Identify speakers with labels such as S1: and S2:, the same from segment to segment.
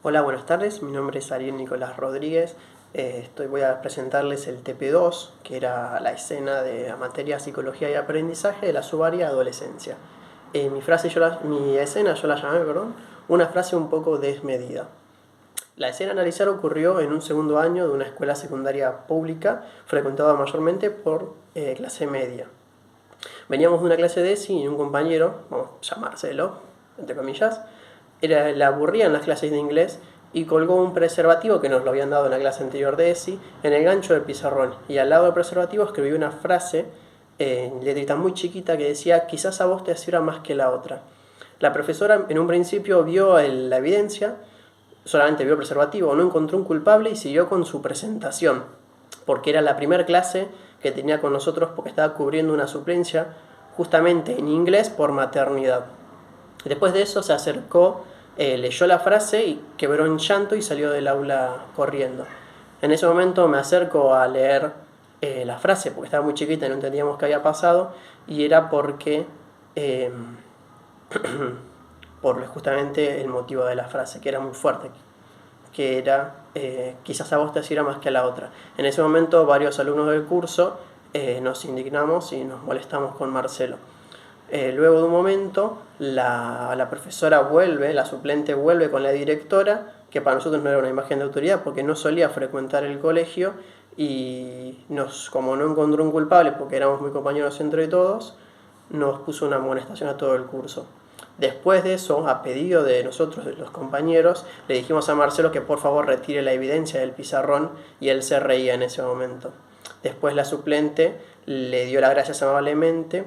S1: Hola, buenas tardes. Mi nombre es Ariel Nicolás Rodríguez. Voy a presentarles el TP2, que era la escena de la materia Psicología y Aprendizaje de la subárea Adolescencia. Mi escena yo la llamé, una frase un poco desmedida. La escena a analizar ocurrió en un segundo año de una escuela secundaria pública frecuentada mayormente por clase media. Veníamos de una clase de ESI y un compañero, vamos a llamárselo, entre comillas, le aburrían las clases de inglés y colgó un preservativo que nos lo habían dado en la clase anterior de ESI en el gancho del pizarrón. Y al lado del preservativo escribió una frase en letrita muy chiquita que decía: quizás a vos te sirva más que la otra. La profesora en un principio vio la evidencia, solamente vio el preservativo, no encontró un culpable y siguió con su presentación, porque era la primera clase que tenía con nosotros porque estaba cubriendo una suplencia justamente en inglés por maternidad. Después de eso se acercó, leyó la frase y quebró en llanto y salió del aula corriendo. En ese momento me acerco a leer la frase porque estaba muy chiquita y no entendíamos qué había pasado, y era porque por justamente el motivo de la frase, que era muy fuerte, que era quizás a vos te sirva más que a la otra. En ese momento varios alumnos del curso nos indignamos y nos molestamos con Marcelo. Luego de un momento la profesora vuelve, la suplente vuelve con la directora, que para nosotros no era una imagen de autoridad porque no solía frecuentar el colegio, y como no encontró un culpable porque éramos muy compañeros entre todos, nos puso una amonestación a todo el curso. Después de eso, a pedido de nosotros, de los compañeros, le dijimos a Marcelo que por favor retire la evidencia del pizarrón, y él se reía en ese momento. Después la suplente le dio las gracias amablemente,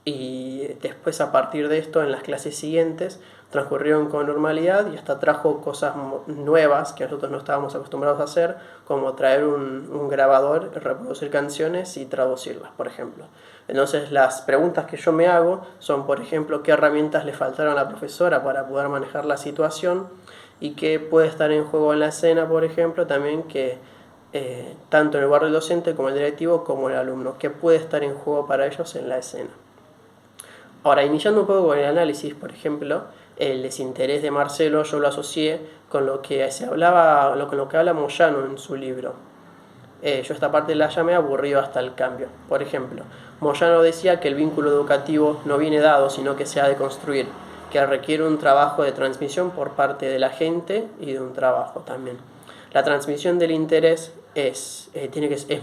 S1: y después, a partir de esto, en las clases siguientes transcurrieron con normalidad y hasta trajo cosas nuevas que nosotros no estábamos acostumbrados a hacer, como traer un grabador, reproducir canciones y traducirlas, por ejemplo. Entonces las preguntas que yo me hago son, por ejemplo, qué herramientas le faltaron a la profesora para poder manejar la situación, y qué puede estar en juego en la escena, por ejemplo, también que tanto en el lugar del docente como el directivo como el alumno, qué puede estar en juego para ellos en la escena. Ahora, iniciando un poco con el análisis, por ejemplo, el desinterés de Marcelo yo lo asocié con lo que con lo que habla Moyano en su libro. Yo esta parte la llamé aburrido hasta el cambio. Por ejemplo, Moyano decía que el vínculo educativo no viene dado, sino que se ha de construir, que requiere un trabajo de transmisión por parte de la gente y de un trabajo también. La transmisión del interés es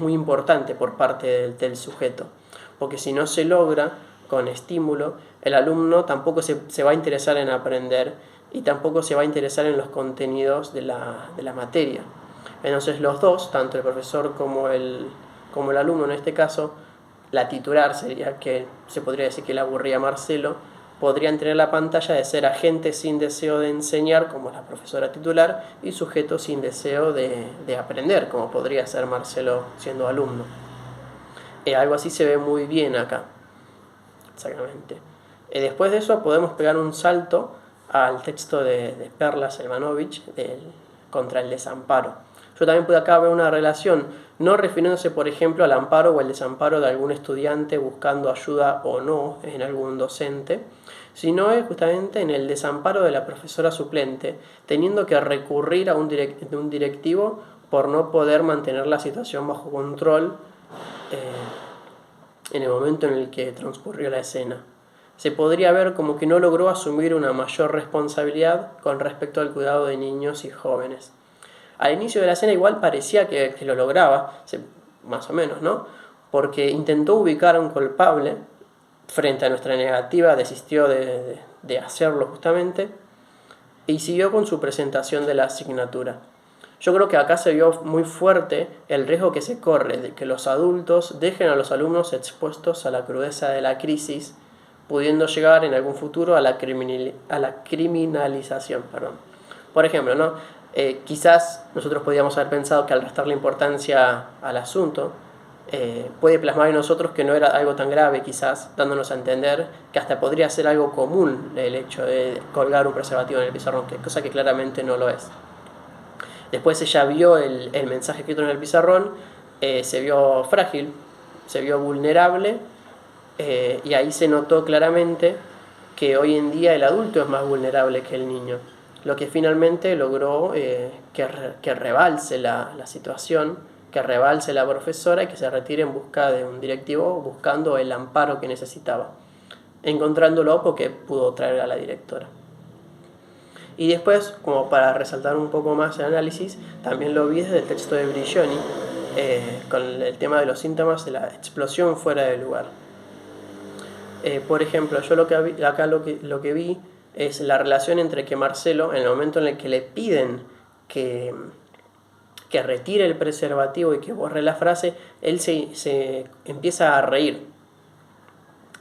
S1: muy importante por parte del sujeto, porque si no se logra con estímulo, el alumno tampoco se va a interesar en aprender y tampoco se va a interesar en los contenidos de la materia. Entonces los dos, tanto el profesor como el alumno en este caso, la titular sería, que se podría decir que le aburría a Marcelo, podrían tener la pantalla de ser agentes sin deseo de enseñar, como la profesora titular, y sujetos sin deseo de aprender, como podría ser Marcelo siendo alumno. Algo así se ve muy bien acá. Exactamente. Después de eso podemos pegar un salto al texto de Perla Selmanovich contra el desamparo. Yo también pude acá ver una relación, no refiriéndose, por ejemplo, al amparo o el desamparo de algún estudiante buscando ayuda o no en algún docente, sino justamente en el desamparo de la profesora suplente, teniendo que recurrir a un directivo por no poder mantener la situación bajo control en el momento en el que transcurrió la escena. Se podría ver como que no logró asumir una mayor responsabilidad con respecto al cuidado de niños y jóvenes. Al inicio de la escena igual parecía que lo lograba, más o menos, ¿no? Porque intentó ubicar a un culpable, frente a nuestra negativa desistió de hacerlo justamente, y siguió con su presentación de la asignatura. Yo creo que acá se vio muy fuerte el riesgo que se corre de que los adultos dejen a los alumnos expuestos a la crudeza de la crisis, pudiendo llegar en algún futuro a la criminalización. Por ejemplo, ¿no? Quizás nosotros podríamos haber pensado que al restarle importancia al asunto, puede plasmar en nosotros que no era algo tan grave, quizás dándonos a entender que hasta podría ser algo común el hecho de colgar un preservativo en el pizarrón, cosa que claramente no lo es. Después ella vio el mensaje escrito en el pizarrón, se vio frágil, se vio vulnerable, y ahí se notó claramente que hoy en día el adulto es más vulnerable que el niño. lo que finalmente logró que rebalse la situación, que rebalse la profesora y que se retire en busca de un directivo buscando el amparo que necesitaba, encontrándolo porque pudo traer a la directora. Y después, como para resaltar un poco más el análisis, también lo vi desde el texto de Brigioni, con el tema de los síntomas de la explosión fuera de lugar. Por ejemplo, yo acá lo que vi es la relación entre que Marcelo, en el momento en el que le piden que retire el preservativo y que borre la frase, él se empieza a reír.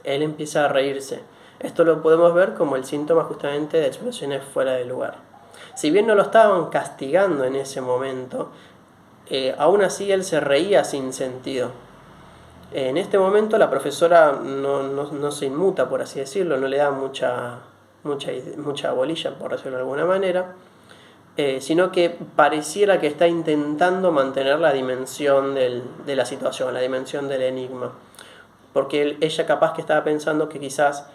S1: Él empieza a reírse. Esto lo podemos ver como el síntoma justamente de explosiones fuera de lugar. Si bien no lo estaban castigando en ese momento, aún así él se reía sin sentido. En este momento la profesora no se inmuta, por así decirlo, no le da mucha bolilla, por decirlo de alguna manera, sino que pareciera que está intentando mantener la dimensión de la situación, la dimensión del enigma. Porque ella capaz que estaba pensando que quizás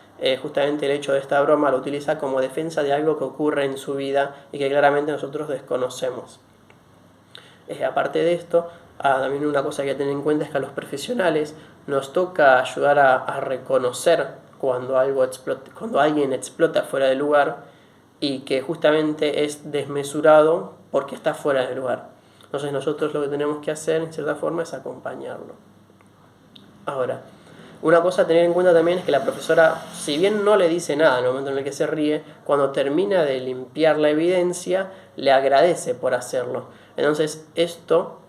S1: justamente el hecho de esta broma lo utiliza como defensa de algo que ocurre en su vida y que claramente nosotros desconocemos. Aparte de esto, también una cosa que hay que tener en cuenta es que a los profesionales nos toca ayudar a reconocer cuando alguien explota fuera de lugar y que justamente es desmesurado porque está fuera de lugar. Entonces nosotros lo que tenemos que hacer en cierta forma es acompañarlo. Ahora, una cosa a tener en cuenta también es que la profesora, si bien no le dice nada en el momento en el que se ríe, cuando termina de limpiar la evidencia, le agradece por hacerlo. Entonces esto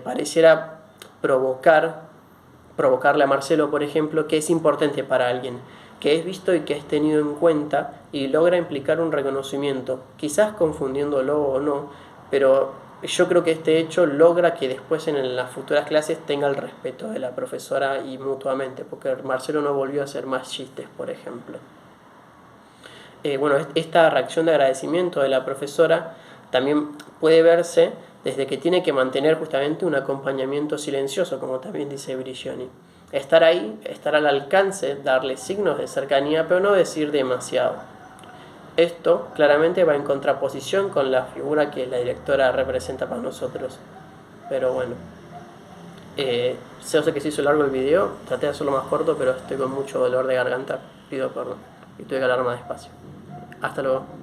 S1: pareciera provocarle a Marcelo, por ejemplo, que es importante para alguien, que es visto y que es tenido en cuenta y logra implicar un reconocimiento, quizás confundiéndolo o no, pero yo creo que este hecho logra que después en las futuras clases tenga el respeto de la profesora y mutuamente, porque Marcelo no volvió a hacer más chistes, por ejemplo. Bueno, esta reacción de agradecimiento de la profesora también puede verse desde que tiene que mantener justamente un acompañamiento silencioso, como también dice Brigioni. Estar ahí, estar al alcance, darle signos de cercanía, pero no decir demasiado. Esto claramente va en contraposición con la figura que la directora representa para nosotros. Pero bueno, sé que se hizo largo el video, traté de hacerlo más corto, pero estoy con mucho dolor de garganta, pido perdón y tuve que hablar más despacio. Hasta luego.